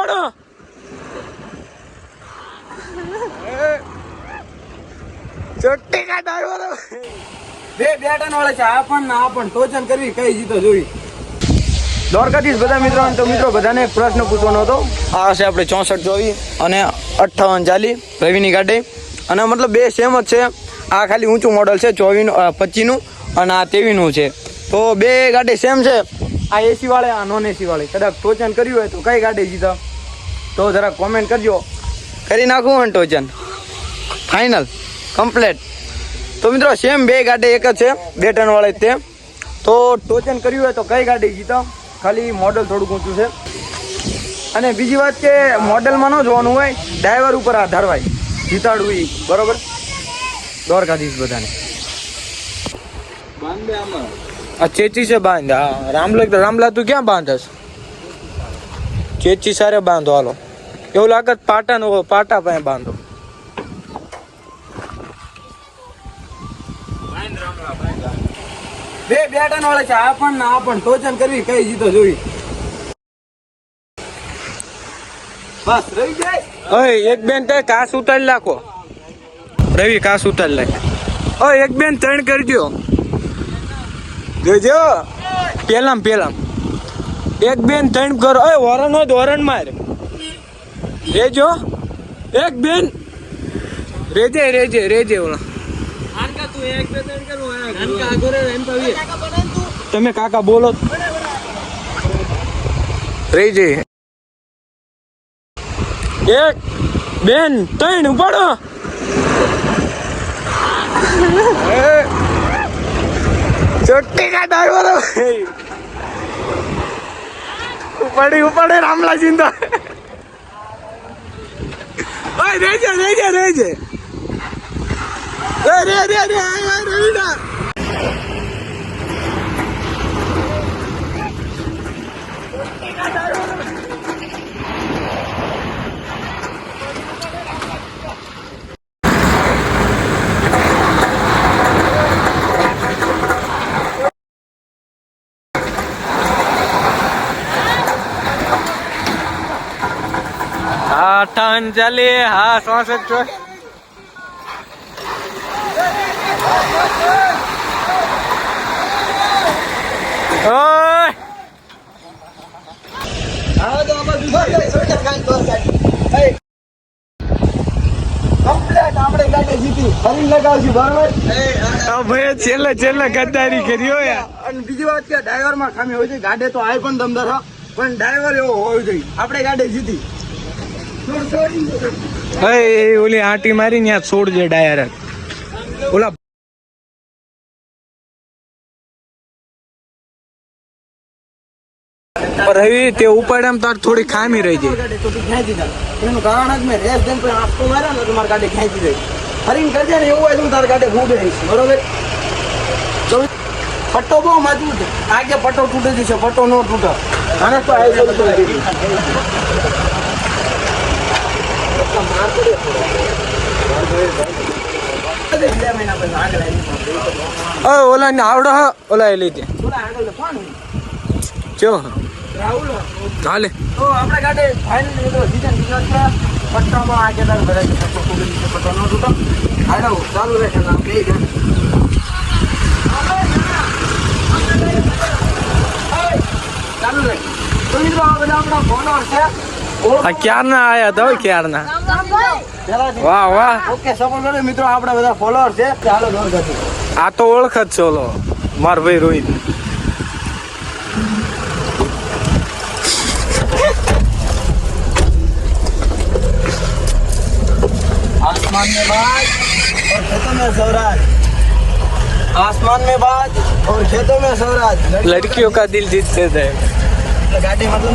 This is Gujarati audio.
ઉપાડો ચોટ્ટી કા ડ્રાઈવર બે ટન વાળા છે. આ પણ ટોચન કરવી કઈ જીતો જોઈ. દ્વારકાધીશ બધા મિત્રો. તો મિત્રો બધાને એક પ્રશ્ન પૂછવાનો હતો. આ છે આપણે 6424 અને 5840 રવિની ગાડી, અને મતલબ બે સેમ જ છે. આ ખાલી ઊંચું મોડલ છે 25 નું અને આ 23 નું છે. તો બે ગાડી સેમ છે. આ એસી વાળે, આ નોન એસી વાળી. કદાચ ટોચન કર્યું હોય તો કઈ ગાડી જીતા તો જરા કોમેન્ટ કરજો. કરી નાખવું હોય ટોચન ફાઇનલ કમ્પ્લેટ. તો મિત્રો સેમ બે ગાડી એક જ છે, 2 ટન વાળી તે. તો ટોચન કર્યું હોય તો કઈ ગાડી જીતા, ખાલી મોડલ થોડુંક ઊંચું છે. અને બીજી વાત કે મોડલમાં ન જોવાનું હોય, ડ્રાઈવર ઉપર આધાર હોય જીતાડવું એ બરોબર. દ્વારકાધીશ બધાને. આ ચેચી છે બાંધ. હા રામલા તું ક્યાં બાંધસ? ચેચી સારે બાંધો. હાલો એવું લાગે પાટા પાસે બાંધો. બે ટન વાળા છે. આ પણ ટોચન કરવી કઈ જીતો જોઈ. બસ રહી જાય. ઓય એક બેન તે કાસ ઉતારી નાખો. રવિ કાસ ઉતારી નાખ. ઓય એક બેન 3 કરજો. જોજો પેલામ એક બેન 3 કરો. ઓય વરણ હોય તો વરણ માર રેજો. એક બેન રેજે ઓલા તમે કાકા બોલો રેજે. 1 બેન 3 ઉપાડો. ચોટ્ટી કા ડ્રાઈવર ઉપાડે રામલા ચિંતા. ઓય રેજે રે રવિના. હા ઠન ચાલે. હા 64 છેલ્લે ગદ્દારી કર્યો. અને બીજી વાત કે ડ્રાઈવર માં ખામી હોય છે. ગાડી તો આય પણ દમદાર હા, પણ ડ્રાઈવર એવો હોવો જોઈએ. આપણે ગાડી જીતી. ઓલી આંટી મારી ત્યાં છોડજે ડાયરેક્ટ. ઓલા રવિ તે ઉપાડ્યા તાર થોડી ખામી રહી જાય. એનું કારણ જ મેં રેસ દઈને પણ આપતો માર્યા ને તમારી ગાડી ખેંચી જાય. ફરીને કરજે ને એવું હોય તો તારી ગાડી ફૂટે રહીશ બરોબર. પટ્ટો બહુ મજબૂત છે. આગે પટ્ટો તૂટે છે, પટ્ટો ન તૂટે. આને તો ઓલા ને આવડો ઓલા એ લીધે ચો રાહુલ ચાલે. તો આપણે ગાડી ફાઇનલ મિત્રો સીઝન છે. પટ્ટામાં આગે તાર બધા પટ્ટો તૂટે છે, પટ્ટો ન તૂટે. હાલો ચાલુ રહેશે બે ચાલુ રહે. તો મિત્રો આ બધા આપણા ફોલોઅર છે. ક્યારના આયા હતા ક્યારના. વાહ ઓકે સપોર્ટ કરો મિત્રો. આપણા બધા ફોલોઅર છે. ચાલો દ્વારકાથી. આ તો ઓળખ જ છે ઓલો માર ભાઈ રોહિત. आसमान में बाज और खेतों में स्वराज. आसमान में बाज और खेतों में स्वराज. लड़कियों का दिल जीतते थे. गाड़ी मतलब